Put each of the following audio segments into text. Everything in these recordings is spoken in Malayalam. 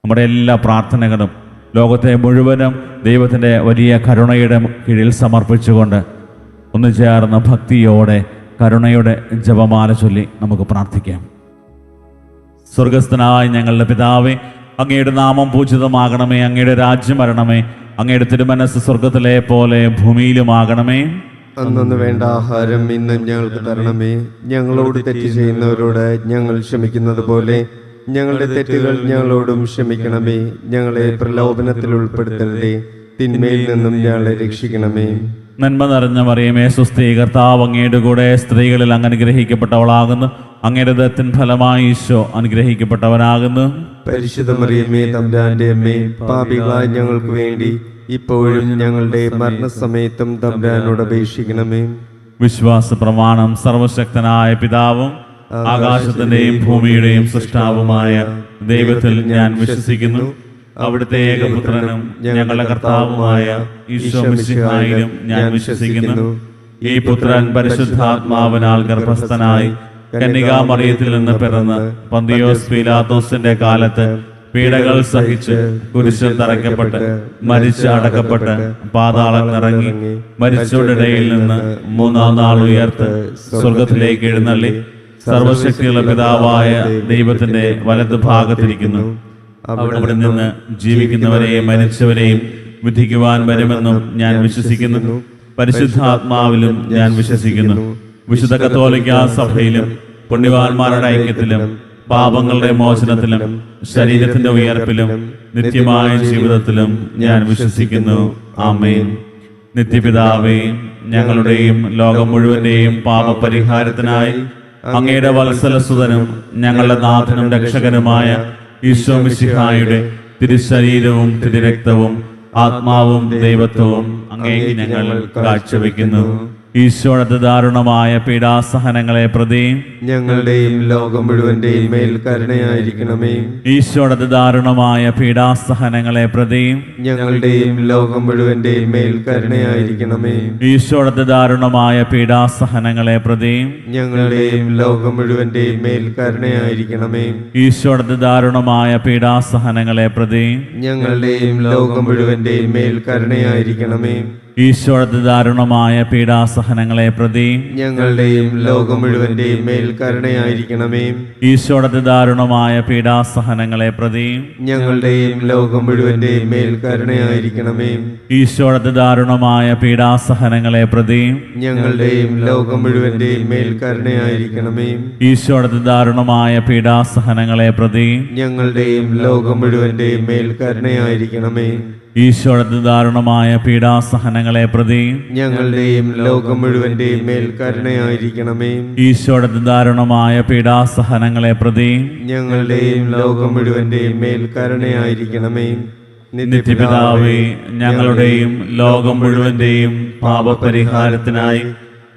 നമ്മുടെ എല്ലാ പ്രാർത്ഥനകളും ലോകത്തെ മുഴുവനും ദൈവത്തിൻ്റെ വലിയ കരുണയുടെ കീഴിൽ സമർപ്പിച്ചുകൊണ്ട് ഒന്ന് ചേർന്ന ഭക്തിയോടെ കരുണയുടെ ജപമാല ചൊല്ലി നമുക്ക് പ്രാർത്ഥിക്കാം. സ്വർഗസ്ഥനായ ഞങ്ങളുടെ പിതാവേ, അങ്ങയുടെ നാമം പൂജിതമാകണമേ, അങ്ങയുടെ രാജ്യം വരണമേ, അങ്ങയുടെ തിരുമനസ് സ്വർഗത്തിലെ പോലെ ഭൂമിയിലുമാകണമേ. അന്നു വേണ്ട ആഹാരം ഇന്ന് ഞങ്ങൾക്ക് തരണമേ. ഞങ്ങളോട് തെറ്റ് ചെയ്യുന്നവരോട് ഞങ്ങൾ ക്ഷമിക്കുന്നത് പോലെ ഞങ്ങളുടെ തെറ്റുകൾ ഞങ്ങളോടും ക്ഷമിക്കണമേ. ഞങ്ങളെ പ്രലോഭനത്തിൽ ഉൾപ്പെടുത്തരുതേ, തിന്മയിൽ നിന്നും ഞങ്ങളെ രക്ഷിക്കണമേ. നന്മ നിറഞ്ഞ മറിയമേ, സ്വസ്തി, കർത്താവ് അങ്ങയുടെ കൂടെ സ്ത്രീകളിൽ അങ്ങ് അനുഗ്രഹിക്കപ്പെട്ടവളാകുന്നു. അങ്ങയുടെ ദത്തിൻ ഫലമായി ഈശോ അനുഗ്രഹിക്കപ്പെട്ടവനാകുന്നു. പരിശുദ്ധ മറിയമേ, തമ്പുരാന്റെ അമ്മേ, പാപികളായ ഞങ്ങൾക്ക് വേണ്ടി ഇപ്പോഴും ഞങ്ങളുടെ മരണസമയത്തും തമ്പുരാനോട് അപേക്ഷിക്കണമേ. വിശ്വാസ പ്രമാണം. സർവശക്തനായ പിതാവും ആകാശത്തിന്റെയും ഭൂമിയുടെയും സൃഷ്ടാവുമായ ദൈവത്തിൽ ഞാൻ വിശ്വസിക്കുന്നു. അവിടുത്തെ ഏകപുത്രനും ഞങ്ങളുടെ കർത്താവുമായ ഈശോ മിശിഹായിലും ഞാൻ വിശ്വസിക്കുന്നു. ഈ പുത്രൻ പരിശുദ്ധാത്മാവിനാൽ ഗർഭസ്ഥനായി കന്യകാമറിയത്തിൽ നിന്ന് പിറന്ന് പന്തിയോസ് പീലാത്തോസിന്റെ കാലത്ത് പീഡകൾ സഹിച്ച് കുരിശിൽ തറയ്ക്കപ്പെട്ട് മരിച്ച് അടക്കപ്പെട്ട് പാതാളം ഇറങ്ങി മരിച്ചവരുടെ ഇടയിൽ നിന്ന് മൂന്നാം നാൾ ഉയർത്ത് സ്വർഗത്തിലേക്ക് എഴുന്നള്ളി സർവശക്തിയുള്ള പിതാവായ ദൈവത്തിന്റെ വലതു ഭാഗത്തിരിക്കുന്നു. അവിടെ നിന്ന് ജീവിക്കുന്നവരെയും മരിച്ചവരെയും വിധിക്കുവാൻ വരുമെന്നും ഞാൻ വിശ്വസിക്കുന്നു. പരിശുദ്ധാത്മാവിലും ഞാൻ വിശ്വസിക്കുന്നു. വിശുദ്ധ കത്തോലിക്കാ സഭയിലും പുണ്യവാന്മാരുടെ ഐക്യത്തിലും പാപങ്ങളുടെ മോചനത്തിലും ശരീരത്തിന്റെ ഉയർപ്പിലും നിത്യമായ ജീവിതത്തിലും ഞാൻ വിശ്വസിക്കുന്നു. ആമേൻ. നിത്യപിതാവേ, ഞങ്ങളുടെയും ലോകം മുഴുവന്റെയും പാപപരിഹാരത്തിനായി അങ്ങയുടെ വത്സലസുതനും ഞങ്ങളുടെ നാഥനും രക്ഷകനുമായ ഈശോ മിശിഹായുടെ തിരുശരീരവും തിരുരക്തവും ആത്മാവും ദൈവത്വവും അങ്ങേക്ക് ഞങ്ങൾ കാഴ്ചവെക്കുന്നു. ഈശോയുടെ ദാരുണമായ പീഡാസഹനങ്ങളെ പ്രതി ഞങ്ങളുടെയും ലോകം മുഴുവന്റെയും മേൽ കരുണയായിരിക്കണമേ. ഈശോയുടെ ദാരുണമായ പീഡാസഹനങ്ങളെ പ്രതി ഞങ്ങളുടെയും ലോകം മുഴുവന്റെയും മേൽ കരുണയായിരിക്കണമേ. ഈശോയുടെ ദാരുണമായ പീഡാസഹനങ്ങളെ പ്രതി ഞങ്ങളുടെയും ലോകം മുഴുവന്റെയും മേൽ കരുണയായിരിക്കണമേ. ഈശോയുടെ ദാരുണമായ പീഡാസഹനങ്ങളെ പ്രതി ഞങ്ങളുടെയും ലോകം മുഴുവന്റെയും മേൽ കരുണയായിരിക്കണമേ. ഈശോയുടെ ദാരുണമായ പീഡാസഹനങ്ങളെ പ്രതി ഞങ്ങളുടെയും ലോകം മുഴുവന്റെയും മേൽ കരുണയായിരിക്കണമേ. ഈശോയുടെ ദാരുണമായ പീഡാസഹനങ്ങളെ പ്രതി ഞങ്ങളുടെയും ലോകം മുഴുവന്റെയും മേൽ കരുണയായിരിക്കണമേ. ഈശോയുടെ ദാരുണമായ പീഡാസഹനങ്ങളെ പ്രതി ഞങ്ങളുടെയും ലോകം മുഴുവന്റെയും മേൽ കരുണയായിരിക്കണമേ. ഈശോയുടെ ദാരുണമായ പീഡാസഹനങ്ങളെ പ്രതി ഞങ്ങളുടെയും ലോകം മുഴുവന്റെയും മേൽ കരുണയായിരിക്കണമേ. ഈശോയുടെ ദാരുണമായ പീഡാസഹനങ്ങളെ പ്രതി ഞങ്ങളുടെയും ലോകം മുഴുവന്റെയും മേൽ കരുണയായിരിക്കണമേ. ഈശോയുടെ ദാരുണമായ പീഡാസഹനങ്ങളെ പ്രതി ഞങ്ങളുടെയും ലോകം മുഴുവന്റെയും മേൽ കരുണയായിരിക്കണമേ. നിത്യപിതാവേ, ഞങ്ങളുടെയും ലോകം മുഴുവന്റെയും പാപപരിഹാരത്തിനായി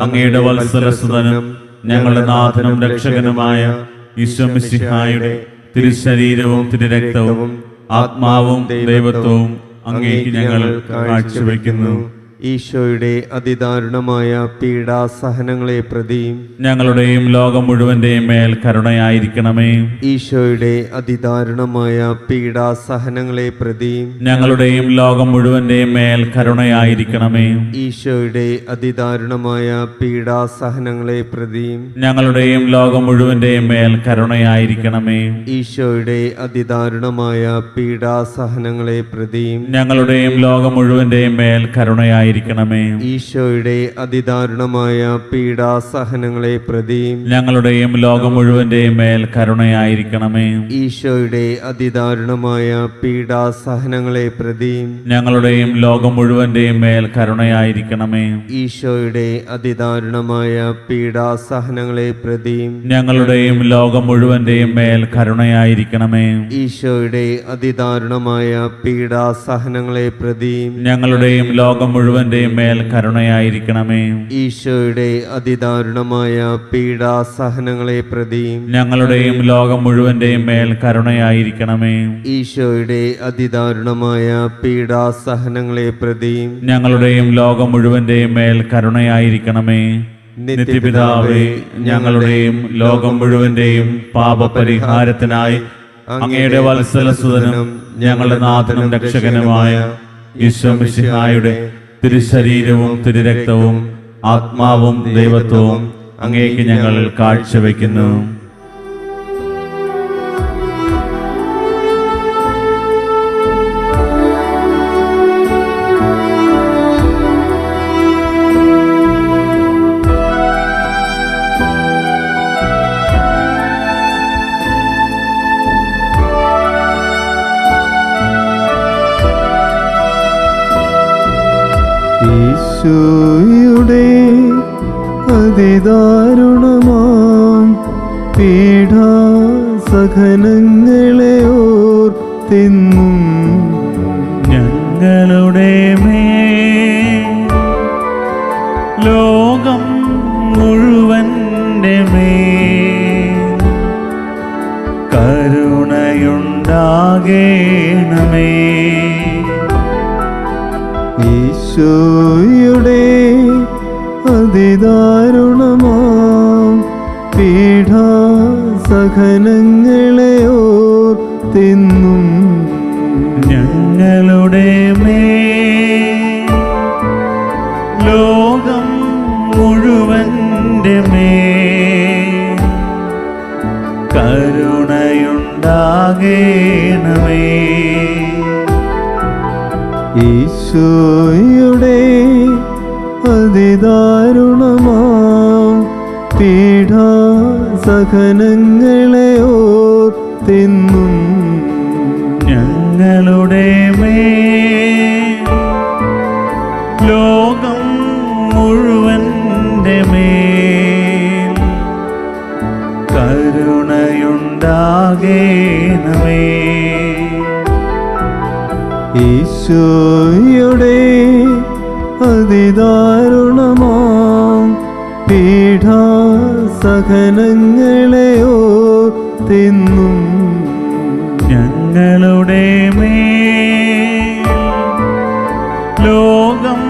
അങ്ങയുടെ വത്സലസുതനും ഞങ്ങളുടെ നാഥനും രക്ഷകനുമായ ഈശോ മിശിഹായുടെ തിരുശരീരവും തിരുരക്തവും ആത്മാവും ദൈവത്വവും അങ്ങേക്ക് ഞങ്ങൾ കാഴ്ചവെക്കുന്നു. ഈശോയുടെ അതിദാരുണമായ പീഡാസഹനങ്ങളെ പ്രതി ഞങ്ങളുടെയും ലോകം മുഴുവന്റെയും മേൽ കരുണയായിരിക്കണമേ. ഈശോയുടെ അതിദാരുണമായ പീഡാസഹനങ്ങളെ പ്രതി ഞങ്ങളുടെയും ലോകം മുഴുവന്റെയും മേൽ കരുണയായിരിക്കണമേ. ഈശോയുടെ അതിദാരുണമായ പീഡാസഹനങ്ങളെ പ്രതി ഞങ്ങളുടെയും ലോകം മുഴുവന്റെയും മേൽ കരുണയായിരിക്കണമേ. ഈശോയുടെ അതിദാരുണമായ പീഡാസഹനങ്ങളെ പ്രതി ഞങ്ങളുടെയും ലോകം മുഴുവന്റെയും മേൽ കരുണയായിരിക്കണമേ. ഈശോയുടെ അതിദാരുണമായ പീഡാസഹനങ്ങളെ പ്രതി ഞങ്ങളുടെയും ലോകം മുഴുവന്റെയും മേൽ കരുണയായിരിക്കണമേ. ഈശോയുടെ അതിദാരുണമായ പീഡാസഹനങ്ങളെ പ്രതി ഞങ്ങളുടെയും ലോകം മുഴുവന്റെയും മേൽ കരുണയായിരിക്കണമേ. ഈശോയുടെ അതിദാരുണമായ പീഡാസഹനങ്ങളെ പ്രതി ഞങ്ങളുടെയും ലോകം മുഴുവന്റെയും മേൽ കരുണയായിരിക്കണമേ. ഈശോയുടെ അതിദാരുണമായ പീഡാസഹനങ്ങളെ പ്രതി ഞങ്ങളുടെയും ലോകം മുഴുവന്റെയും മേൽ കരുണയായിരിക്കണമേ. ഈശോയുടെ അതിദാരുണമായ പീഡാസഹനങ്ങളെ പ്രതി ഞങ്ങളുടെയും ലോകം മുഴുവന്റെയും മേൽ കരുണയായിരിക്കണമേ. ഈശോയുടെ അതിദാരുണമായ പീഡാസഹനങ്ങളെ പ്രതി ഞങ്ങളുടെയും ലോകം മുഴുവന്റെയും മേൽ കരുണയായിരിക്കണമേ. നിത്യപിതാവേ, ഞങ്ങളുടെയും ലോകം മുഴുവന്റെയും പാപപരിഹാരത്തിനായി അങ്ങയുടെ വത്സലസുതനും ഞങ്ങളുടെ നാഥനും രക്ഷകനുമായ ഈശോ മിശിഹായുടെ തിരുശരീരവും തിരുരക്തവും ആത്മാവും ദൈവത്വവും അങ്ങേക്ക് ഞങ്ങൾ കാഴ്ചവെക്കുന്നു. ഈശോയുടെ അതിദാരുണമാം പീഡാസഹനങ്ങളെ ഓർത്തെന്നും ഞങ്ങളുടെ മേൽ ലോകം മുഴുവന്റെ മേൽ കരുണയുണ്ടാകേണമേ. ഈശോയുടെ അതിദാരുണമാം പീഡാസഹനങ്ങളെ ഓർത്തെന്നും ഞങ്ങളുടെ മേൽ ലോകം മുഴുവന്റെ മേൽ കരുണയുണ്ടാകേണമേ. ഈശോയുടെ അതിദാരുണമാം പീഡാസഹനങ്ങളെ ഓർത്തെന്നും ഞങ്ങളുടെ മേൽ ലോകം മുഴുവന്റെ മേൽ കരുണയുണ്ടാകേണമേ. ഈശോയുടെ അതിദാരുണമാം പീഡാസഹനങ്ങളെ ഓർത്തെന്നും ഞങ്ങളുടെ മേൽ ലോകം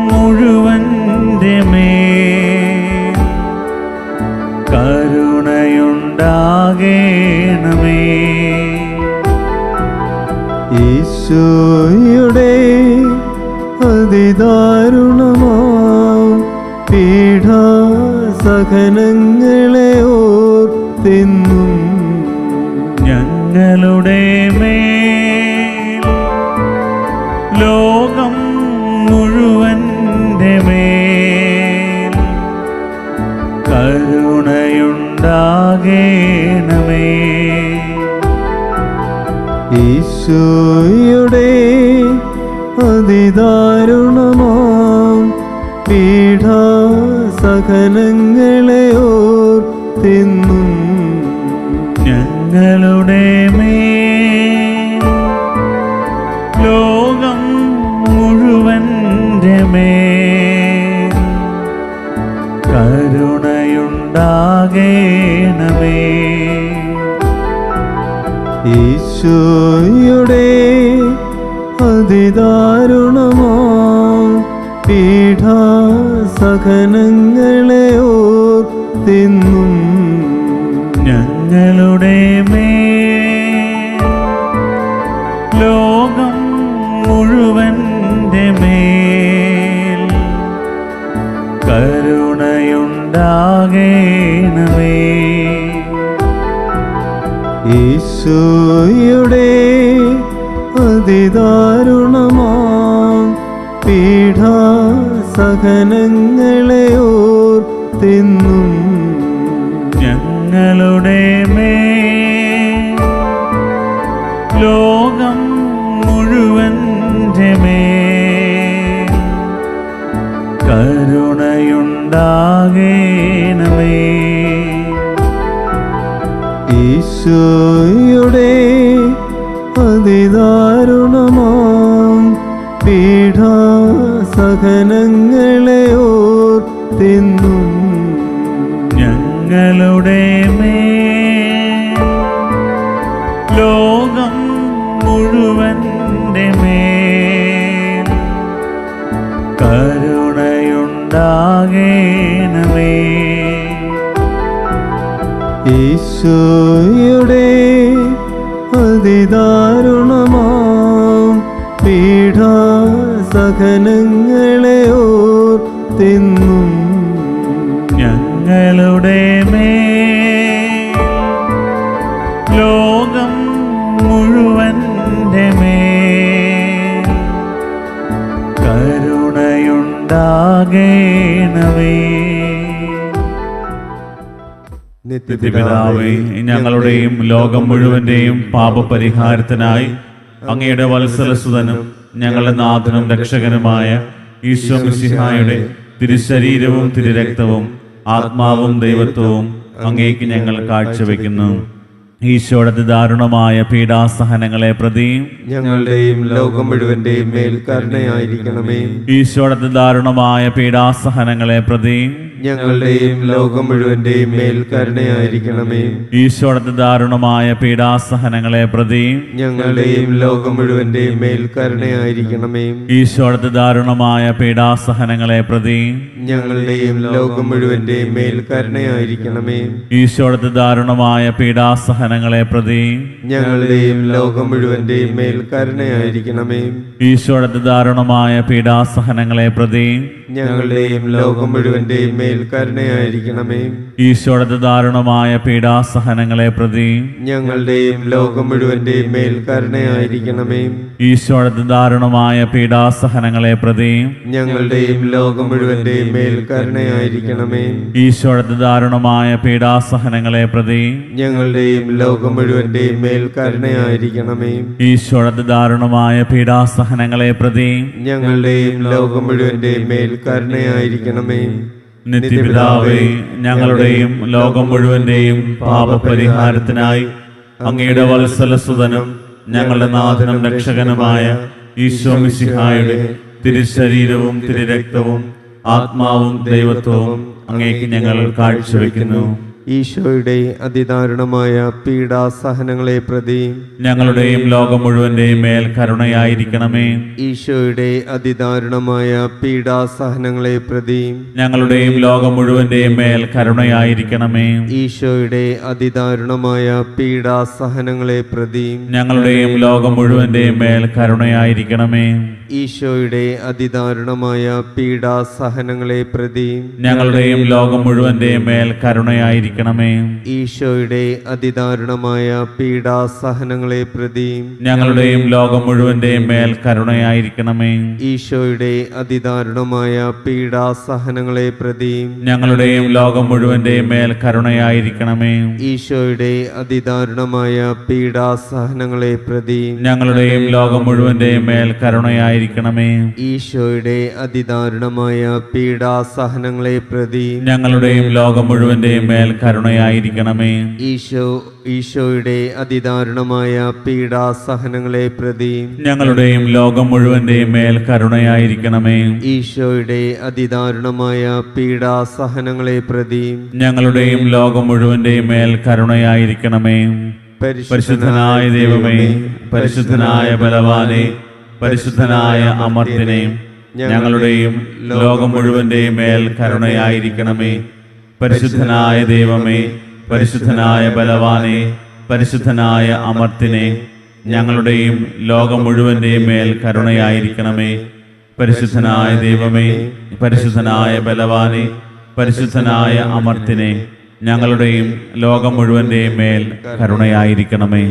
മുഴുവന്റെ മേൽ കരുണയുണ്ടാകേണമേ. ഈശോയുടെ അതിദാരുണമാം പീഡാസഹനങ്ങളെ ഓർത്തെന്നും ഞങ്ങളുടെ മേൽ ലോകം മുഴുവന്റെ മേൽ കരുണയുണ്ടാകേണമേ. ഈശോയുടെ അതിദാരുണമാം പീഡാസഹനങ്ങളെ ഓർത്തെന്നും ഞങ്ങളുടെ മേൽ ലോകം മുഴുവന്റെ മേൽ കരുണയുണ്ടാകേണമേ. ഈശോയുടെ അതിദാരുണമാം പീഡാസഹനങ്ങളെ ഓർത്തെന്നും ഞങ്ങളുടെ മേൽ ലോകം മുഴുവന്റെ മേൽ കരുണയുണ്ടാകേണമേ. ഈശോയുടെ അതിദാരുണമാം പീഡാസഹനങ്ങളെ ഓർത്തെന്നും ഞങ്ങളുടെ മേൽ ലോകം മുഴുവന്റെ മേൽ കരുണയുണ്ടാകേണമേ. ഈശോയുടെ അതിദാരുണമാം പീഡാസഹനങ്ങളെ ഓർത്തെന്നും ഞങ്ങളുടെ മേൽ ലോകം മുഴുവന്റെ മേൽ കരുണയുണ്ടാകേണമേ. ഈശോയുടെ അതിദാരുണമാം പീഡാസഹനങ്ങളെ ഓർത്തെന്നും ഞങ്ങളുടെ മേൽ ലോകം മുഴുവൻ്റെ മേൽ കരുണയുണ്ടാകേണമേ. നിത്യപിതാവേ, ഞങ്ങളുടെയും ലോകം മുഴുവന്റെയും പാപപരിഹാരത്തിനായി അങ്ങയുടെ വത്സലസുതനും ഞങ്ങളുടെ നാഥനും രക്ഷകനുമായ ഈശോ മിശിഹായുടെ തിരുശരീരവും തിരുരക്തവും ആത്മാവും ദൈവത്വവും അങ്ങേക്ക് ഞങ്ങൾ കാഴ്ചവെക്കുന്നു. ഈശോയുടെ ദാരുണമായ പീഡാസഹനങ്ങളെ പ്രതി ഞങ്ങളുടെയും ലോകം മുഴുവന്റെയും മേൽ കരുണയായിരിക്കണമേ. ഈശോയുടെ ദാരുണമായ പീഡാസഹനങ്ങളെ പ്രതി ഞങ്ങളുടെയും ലോകം മുഴുവന്റെയും മേൽ കരുണയായിരിക്കണമേ. ഈശോയുടെ ദാരുണമായ പീഡാസഹനങ്ങളെ പ്രതി ഞങ്ങളുടെയും ലോകം മുഴുവന്റെയും മേൽ കരുണയായിരിക്കണമേ. ഈശോയുടെ ദാരുണമായ പീഡാസഹനങ്ങളെ പ്രതി ഞങ്ങളുടെയും ലോകം മുഴുവന്റെയും മേൽ കരുണയായിരിക്കണമേ. ഈശോയുടെ ദാരുണമായ പീഡാസഹനങ്ങളെ പ്രതി ഞങ്ങളുടെയും ലോകം മുഴുവന്റെയും മേൽ കരുണയായിരിക്കണമേ. ഈശോയുടെ ദാരുണമായ പീഡാസഹനങ്ങളെ പ്രതി ഞങ്ങളുടെയും ലോകം മുഴുവന്റെയും മേൽ കരുണയായിരിക്കണമേ. ഈശോയുടെ ദാരുണമായ പീഡാസഹനങ്ങളെ പ്രതി ഞങ്ങളുടെയും ലോകം മുഴുവന്റെയും മേൽ കരുണയായിരിക്കണമേ. ഈശോയുടെ ദാരുണമായ പീഡാസഹനങ്ങളെ പ്രതി ഞങ്ങളുടെയും ലോകം മുഴുവന്റെയും മേൽ കരുണയായിരിക്കണമേ. ഈശോയുടെ ദാരുണമായ പീഡാസഹനങ്ങളെ പ്രതി ഞങ്ങളുടെയും ലോകം മുഴുവന്റെയും മേൽ കരുണയായിരിക്കണമേ. ഈശോയുടെ ദാരുണമായ പീഡാസഹനങ്ങളെ പ്രതി ഞങ്ങളുടെയും ലോകം മുഴുവന്റെയും മേൽ കരുണയായിരിക്കണമേ. നിത്യപിതാവേ, ഞങ്ങളുടെയും ലോകം മുഴുവന്റെയും പാപപരിഹാരത്തിനായി അങ്ങയുടെ വത്സലസുതനും ഞങ്ങളുടെ നാഥനും രക്ഷകനുമായ ഈശോ മിശിഹായുടെ തിരുശരീരവും തിരുരക്തവും ആത്മാവും ദൈവത്വവും അങ്ങേക്ക് ഞങ്ങൾ കാഴ്ചവെക്കുന്നു. ഈശോയുടെ അതിദാരുണമായ പീഡാസഹനങ്ങളെ പ്രതി ഞങ്ങളുടെയും ലോകം മുഴുവന്റെയും മേൽ കരുണയായിരിക്കണമേ. ഈശോയുടെ അതിദാരുണമായ പീഡാസഹനങ്ങളെ പ്രതി ഞങ്ങളുടെയും ലോകം മുഴുവന്റെയും മേൽ കരുണയായിരിക്കണമേ. ഈശോയുടെ അതിദാരുണമായ പീഡാസഹനങ്ങളെ പ്രതി ഞങ്ങളുടെയും ലോകം മുഴുവന്റെയും മേൽ കരുണയായിരിക്കണമേ. ഈശോയുടെ അതിദാരുണമായ പീഡാസഹനങ്ങളെ പ്രതി ഞങ്ങളുടെയും ലോകം മുഴുവന്റെയും മേൽ കരുണയായിരിക്കണമേ. ഈശോയുടെ അതിദാരുണമായ പീഡാസഹനങ്ങളെ പ്രതി ഞങ്ങളുടെയും ലോകം മുഴുവന്റെയും മേൽ കരുണയായിരിക്കണമേ. ഈശോയുടെ അതിദാരുണമായ പീഡാസഹനങ്ങളെ പ്രതി ഞങ്ങളുടെയും ലോകം മുഴുവന്റെയും മേൽ കരുണയായിരിക്കണമേ. ഈശോയുടെ അതിദാരുണമായ പീഡാസഹനങ്ങളെ പ്രതി ഞങ്ങളുടെയും ലോകം മുഴുവന്റെയും മേൽ കരുണയായിരിക്കണമേ. ഈശോയുടെ അതിദാരുണമായ പീഡാസഹനങ്ങളെ പ്രതി ഞങ്ങളുടെയും ലോകം മുഴുവന്റെയും മേൽ കരുണയായിരിക്കണമേ. ഈശോയുടെ അതിദാരുണമായ പീഡാസഹനങ്ങളെ പ്രതി ഞങ്ങളുടെയും ലോകം മുഴുവന്റെയും മേൽ കരുണയായിരിക്കണമേ. ഈശോയുടെ അതിദാരുണമായ പീഡാസഹനങ്ങളെ പ്രതി ഞങ്ങളുടെയും ലോകം മുഴുവന്റെയും മേൽ കരുണയായിരിക്കണമേ. പരിശുദ്ധനായ ദൈവമേ, പരിശുദ്ധനായ ബലവാനെ, പരിശുദ്ധനായ അമർത്തിനെ, ഞങ്ങളുടെയും ലോകം മുഴുവന്റെയും മേൽ കരുണയായിരിക്കണമേ. പരിശുദ്ധനായ ദൈവമേ, പരിശുദ്ധനായ ബലവാനെ, പരിശുദ്ധനായ അമർത്തിനെ, ഞങ്ങളുടെയും ലോകം മുഴുവന്റെയും മേൽ കരുണയായിരിക്കണമേ. പരിശുദ്ധനായ ദൈവമേ, പരിശുദ്ധനായ ബലവാനെ, പരിശുദ്ധനായ അമർത്തിനെ, ഞങ്ങളുടെയും ലോകം മുഴുവന്റെയും മേൽ കരുണയായിരിക്കണമേ.